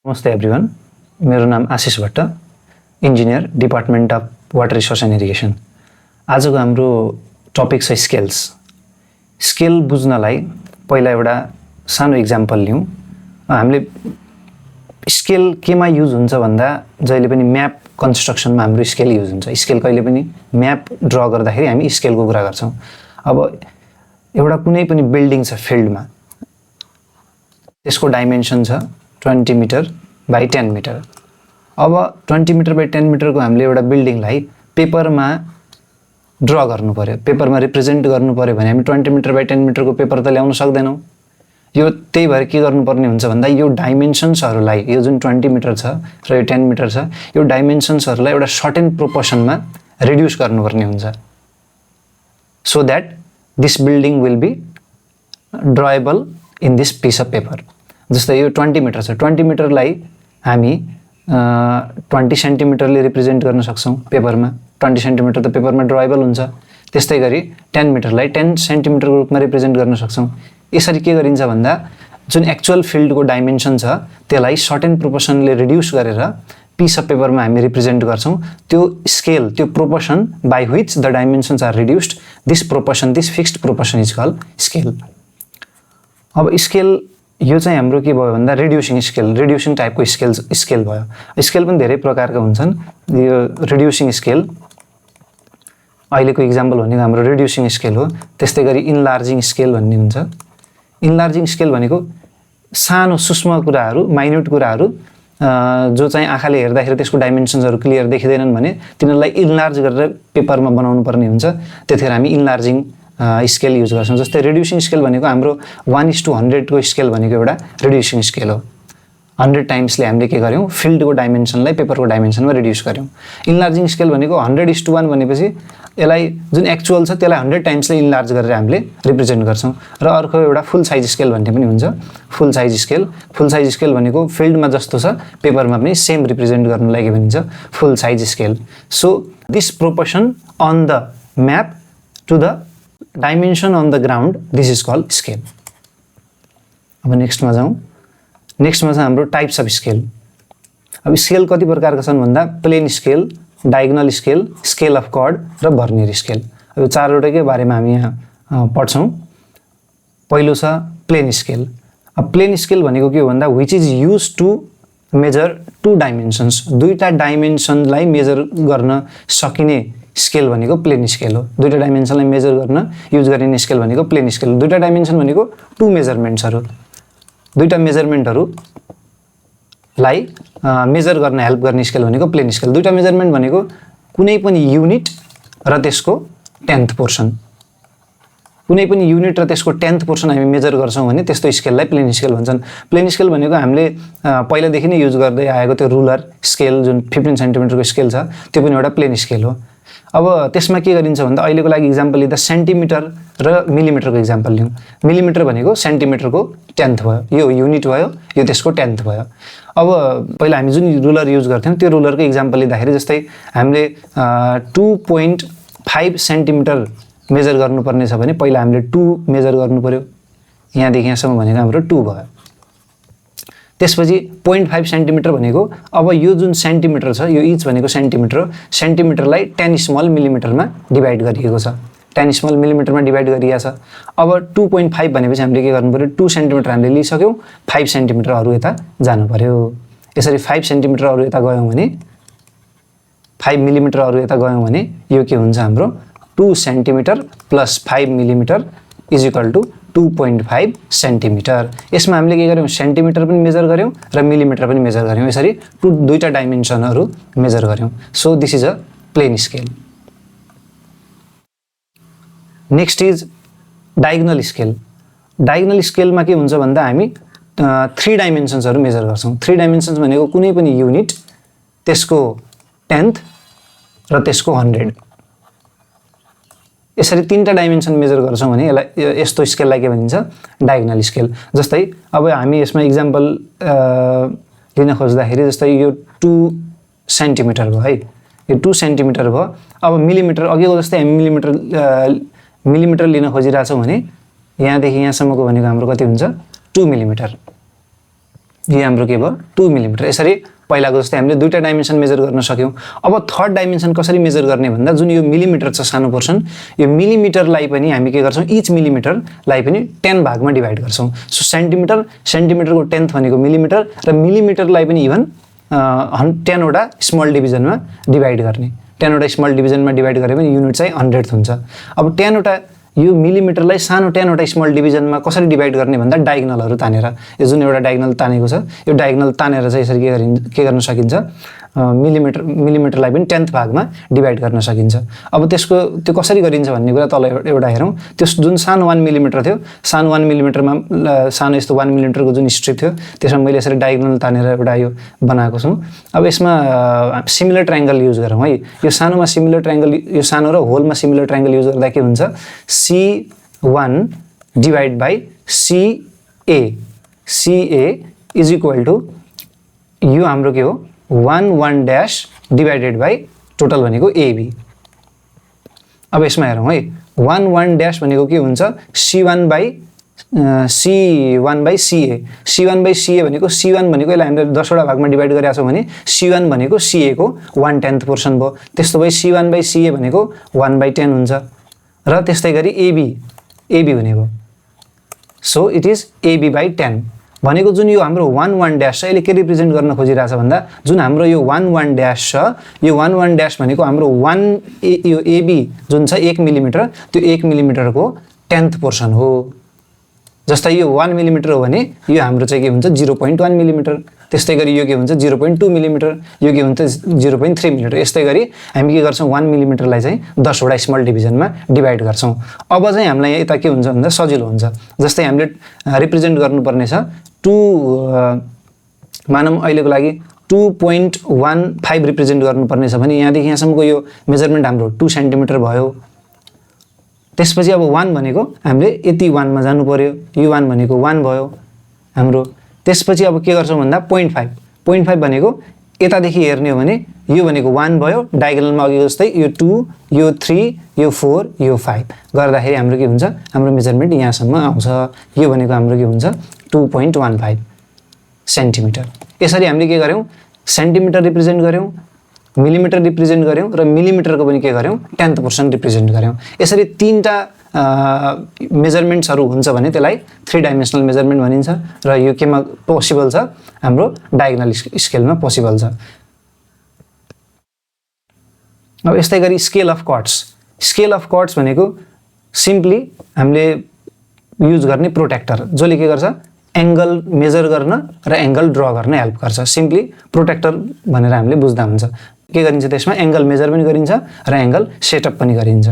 नमस्ते एभ्रिवान, मेरो नाम Ashish Bhatt, engineer, department of water resource and irrigation. आजको हाम्रो टपिक छ स्केल्स। स्केल बुझ्नलाई पहिला एउटा सानो इक्जाम्पल लिउँ। हामीले स्केल केमा युज हुन्छ भन्दा जहिले पनि म्याप कन्स्ट्रक्सनमा हाम्रो स्केल युज हुन्छ। स्केल कहिले पनि म्याप ड्र गर्दाखेरि हामी स्केलको कुरा गर्छौँ। अब एउटा कुनै पनि बिल्डिङ छ फिल्डमा, त्यसको डाइमेन्सन छ 20 मिटर बाई 10 मिटर। अब 20 मिटर बाई 10 मिटरको हामीले एउटा बिल्डिङलाई पेपरमा ड्र गर्नु पर्यो, पेपरमा रिप्रेजेन्ट गर्नु पर्यो भने हामी 20 मिटर बाई 10 मिटरको पेपर त ल्याउन सक्दैनौँ। यो त्यही भएर के गर्नुपर्ने हुन्छ भन्दा यो डाइमेन्सन्सहरूलाई, यो जुन 20 मिटर छ र यो 10 मिटर छ, यो डाइमेन्सन्सहरूलाई एउटा सर्टेन प्रोपोर्सनमा रिड्युस गर्नुपर्ने हुन्छ, so that this building will be drawable in this piece of paper. जस्तै यो 20 मिटर छ, 20 मिटरलाई हामी 20 सेन्टिमिटरले रिप्रेजेन्ट गर्न सक्छौँ पेपरमा। 20 सेन्टिमिटर त पेपरमा ड्रएबल हुन्छ। त्यस्तै गरी 10 मिटरलाई 10 सेन्टिमिटरको रूपमा रिप्रेजेन्ट गर्न सक्छौँ। यसरी के गरिन्छ भन्दा जुन एक्चुअल फिल्डको डाइमेन्सन छ त्यसलाई सर्टेन प्रोपोर्सनले रिड्युस गरेर पिस अफ पेपरमा हामी रिप्रेजेन्ट गर्छौँ। त्यो स्केल, त्यो proportion by which the dimensions are reduced, this proportion, this fixed proportion is called scale. अब स्केल यो चाहिँ हाम्रो के भयो भन्दा रिड्युसिङ स्केल, रिड्युसिङ टाइपको स्केल भयो। स्केल पनि धेरै प्रकारका हुन्छन्। यो रिड्युसिङ स्केल अहिलेको इक्जाम्पल भनेको हाम्रो रिड्युसिङ स्केल हो। त्यस्तै गरी इन्लार्जिङ स्केल भन्ने हुन्छ। इन्लार्जिङ स्केल भनेको सानो सूक्ष्म कुराहरू, माइन्युट कुराहरू जो चाहिँ आँखाले हेर्दाखेरि त्यसको डाइमेन्सन्सहरू क्लियर देखिँदैनन् भने तिनीहरूलाई इन्लार्ज गरेर पेपरमा बनाउनु पर्ने हुन्छ। त्यतिखेर हामी इन्लार्जिङ स्केल युज गर्छौँ। जस्तै रिड्युसिङ स्केल भनेको हाम्रो 1:100 को स्केल भनेको एउटा रिड्युसिङ स्केल हो। 100 टाइम्सले हामीले के गर्यौँ, फिल्डको डाइमेन्सनलाई पेपरको डाइमेन्सनमा रिड्युस गर्यौँ। इन्लार्जिङ स्केल भनेको 100:1 भनेपछि यसलाई जुन एक्चुअल छ त्यसलाई 100 टाइम्सले इन्लार्ज गरेर हामीले रिप्रेजेन्ट गर्छौँ। र अर्को एउटा फुल साइज स्केल भन्ने पनि हुन्छ। फुल साइज स्केल, फुल साइज स्केल भनेको फिल्डमा जस्तो छ पेपरमा पनि सेम रिप्रेजेन्ट गर्नुलाई के भनिन्छ, full size scale. So this proportion on the map to the dimension on the ground, this is called scale. अब नेक्स्टमा जाउँ। नेक्स्टमा छ हाम्रो टाइप्स अफ स्केल। अब स्केल कति प्रकारका छन् भन्दा plane scale, diagonal scale, scale of chord र भर्नियर स्केल। अब यो चारवटैकै बारेमा हामी यहाँ पढ्छौँ। पहिलो छ प्लेन स्केल। अब प्लेन स्केल भनेको के हो भन्दा which is use to major to dimensions, दुईवटा डाइमेन्सनलाई मेजर गर्न सकिने स्केल भनेको प्लेन स्केल हो। दुईवटा डाइमेन्सनलाई मेजर गर्न युज गरिने स्केल भनेको प्लेन स्केल। दुईवटा डाइमेन्सन भनेको टु मेजरमेन्ट्सहरू, दुईवटा मेजरमेन्टहरूलाई मेजर गर्न हेल्प गर्ने स्केल भनेको प्लेन स्केल। दुईवटा मेजरमेन्ट भनेको कुनै पनि युनिट र त्यसको 10th पोर्सन, कुनै पनि युनिट र त्यसको 10th पोर्सन हामी मेजर गर्छौँ भने त्यस्तो स्केललाई प्लेन स्केल भन्छन्। प्लेन स्केल भनेको हामीले पहिलादेखि नै युज गर्दै आएको त्यो रुलर स्केल जुन 15 सेन्टिमिटरको स्केल छ त्यो पनि एउटा प्लेन स्केल हो। अब त्यसमा के गरिन्छ भन्दा अहिलेको लागि इक्जाम्पल लिँदा सेन्टिमिटर र मिलिमिटरको इक्जाम्पल लिउँ। मिलिमिटर भनेको सेन्टिमिटरको 10th भयो, यो युनिट भयो, यो त्यसको 10th भयो। अब पहिला हामी जुन रुलर युज गर्थ्यौँ त्यो रुलरको इक्जाम्पल लिँदाखेरि जस्तै हामीले 2.5 सेन्टिमिटर मेजर गर्नुपर्ने छ भने पहिला हामीले 2 मेजर गर्नु पर्यो। यहाँदेखि यहाँसम्म भनेको हाम्रो 2 भयो। त्यसपछि 0.5 सेन्टिमिटर भनेको अब यो जुन सेन्टिमिटर छ, यो इच भनेको सेन्टिमिटर हो, सेन्टिमिटरलाई 10 स्मल मिलिमिटरमा डिभाइड गरिएको छ, 10 स्मल मिलिमिटरमा डिभाइड गरिएको छ। अब 2.5 भनेपछि हामीले के गर्नु पर्यो, 2 सेन्टिमिटर हामीले लिइसक्यौँ, 5 सेन्टिमिटर अरू यता जानु पर्यो। यसरी 5 सेन्टिमिटर अरू यता गयौँ भने, 5 मिलिमिटर अरू यता गयौँ भने यो के हुन्छ हाम्रो 2 centimetre plus 5 millimetre is equal to 2.5 centimetre. यसमा हामीले के गर्यौँ, सेन्टिमिटर पनि मेजर गर्यौँ र मिलिमिटर पनि मेजर गर्यौँ। यसरी दुईवटा डाइमेन्सनहरू मेजर गर्यौँ। So this is a plane scale. Next is diagonal scale. Diagonal स्केलमा के हुन्छ भन्दा हामी 3 डाइमेन्सन्सहरू मेजर गर्छौँ। 3 डाइमेन्सन्स भनेको कुनै पनि युनिट, त्यसको 10th र त्यसको 100। यसरी 3टा डाइमेन्सन मेजर गर्छौँ भने यसलाई, यस्तो स्केललाई के भनिन्छ, डायगोनल स्केल। जस्तै अब हामी यसमा इक्जाम्पल लिन खोज्दाखेरि जस्तै यो 2 सेन्टिमिटर भयो है, यो 2 सेन्टिमिटर भयो। अब मिलिमिटर अघिको जस्तै हामी मिलिमिटर लिन खोजिरहेछौँ भने यहाँदेखि यहाँसम्मको भनेको हाम्रो कति हुन्छ, 2 मिलिमिटर। यो हाम्रो के भयो 2 मिलिमिटर। यसरी पहिलाको जस्तै हामीले दुईटा डाइमेन्सन मेजर गर्न सक्यौँ। अब थर्ड डाइमेन्सन कसरी मेजर गर्ने भन्दा जुन यो मिलिमिटर छ सानो पोर्सन, यो मिलिमिटरलाई पनि हामी के गर्छौँ, इच मिलिमिटरलाई पनि 10 भागमा डिभाइड गर्छौँ। सो सेन्टिमिटरको 10th भनेको मिलिमिटर र मिलिमिटरलाई पनि इभन 10 वटा स्मल डिभिजनमा डिभाइड गर्ने। 10 वटा स्मल डिभिजनमा डिभाइड गरे पनि युनिट चाहिँ 100th हुन्छ। अब 10 वटा यो मिलिमिटरलाई सानो 10 वटा स्मल डिभिजनमा कसरी डिभाइड गर्ने भन्दा डायगनलहरू तानेर, यो जुन एउटा डायगनल तानेको छ यो डायगनल तानेर चाहिँ यसरी के गर्न सकिन्छ, मिलिमिटरलाई पनि 10th भागमा डिभाइड गर्न सकिन्छ। अब त्यो कसरी गरिन्छ भन्ने कुरा तल एउटा हेरौँ। त्यस जुन सानो 1 मिलिमिटर थियो, सानो 1 मिलिमिटरमा सानो यस्तो 1 मिलिमिटरको जुन स्ट्रिप थियो त्यसमा मैले यसरी डायगनल तानेर एउटा यो बनाएको छु। अब यसमा सिमिलर ट्रायङ्गल युज गरौँ है। यो सानोमा सिमिलर ट्रायङ्गल, यो सानो र होलमा सिमिलर ट्रायङ्गल युज गर्दा के हुन्छ, C1 divide by CA is equal to यो हाम्रो के हो 1 डैश डिवाइडेड बाई टोटल भनेको AB। अब यसमा हेरौँ है, 1 डैश भनेको के हुन्छ, C1 by CA। C1 by CA भनेको C1 भनेको यसलाई हामीले 10 वटा भागमा डिभाइड गरेका छौँ भने C1 भनेको CA को 1/10 पोर्सन भयो। त्यस्तो भई C1 बाई CA भनेको 1/10 हुन्छ र त्यस्तै गरी AB हुने भयो। So it is AB by 10 भनेको जुन यो हाम्रो 1 डैश छ यसले के रिप्रेजेन्ट गर्न खोजिरहेछ भन्दा जुन हाम्रो यो 1 डैश छ, यो 1 डैश भनेको हाम्रो यो AB जुन छ 1 मिलिमिटर, त्यो 1 मिलिमिटरको 10th पोर्सन हो। जस्तै यो 1 मिलिमिटर हो भने यो हाम्रो चाहिँ के हुन्छ 0.1 मिलिमिटर, त्यस्तै गरी यो के हुन्छ 0.2 मिलिमिटर, यो के हुन्छ 0.3 मिलिमिटर। यस्तै गरी हामी के गर्छौँ 1 मिलिमिटरलाई चाहिँ 10 वटा स्मल डिभिजनमा डिभाइड गर्छौँ। अब चाहिँ हामीलाई यता के हुन्छ भन्दा सजिलो हुन्छ। जस्तै हामीले रिप्रेजेन्ट गर्नुपर्ने छ मानौँ अहिलेको लागि 2.15 रिप्रेजेन्ट गर्नुपर्ने छ भने यहाँदेखि यहाँसम्मको यो मेजरमेन्ट हाम्रो 2 सेन्टिमिटर भयो। त्यसपछि अब 1 भनेको हामीले यति 1 मा जानु पर्यो, यो 1 भनेको 1 भयो हाम्रो। त्यसपछि अब के गर्छौँ भन्दा 0.5 भनेको यतादेखि हेर्ने हो भने यो भनेको 1 भयो, डायगोनलमा अघि जस्तै यो 2, यो 3, यो 4, यो 5 गर्दाखेरि हाम्रो के हुन्छ, हाम्रो मेजरमेन्ट यहाँसम्म आउँछ। यो भनेको हाम्रो के हुन्छ 2.15 सेन्टिमिटर। यसरी हामीले के गर्यौँ, सेन्टिमिटर रिप्रेजेन्ट गर्यौँ, मिलिमिटर रिप्रेजेन्ट गर्यौँ र मिलिमिटरको पनि के गर्यौँ 10th पोर्सन रिप्रेजेन्ट गर्यौँ। यसरी 3टा मेजरमेन्ट्सहरू हुन्छ भने त्यसलाई 3 डाइमेन्सनल मेजरमेन्ट भनिन्छ र यो केमा पोसिबल छ, हाम्रो डायगोनल स्केलमा पोसिबल छ। अब यस्तै गरी स्केल अफ कट्स भनेको सिम्पली हामीले युज गर्ने प्रोटेक्टर जसले के गर्छ एंगल मेजर गर्न र एंगल ड्र गर्न हेल्प गर्छ। सिम्पली प्रोटेक्टर भनेर हामीले बुझ्दा हुन्छ। के गरिन्छ त्यसमा एंगल मेजर पनि गरिन्छ र एंगल सेटअप पनि गरिन्छ।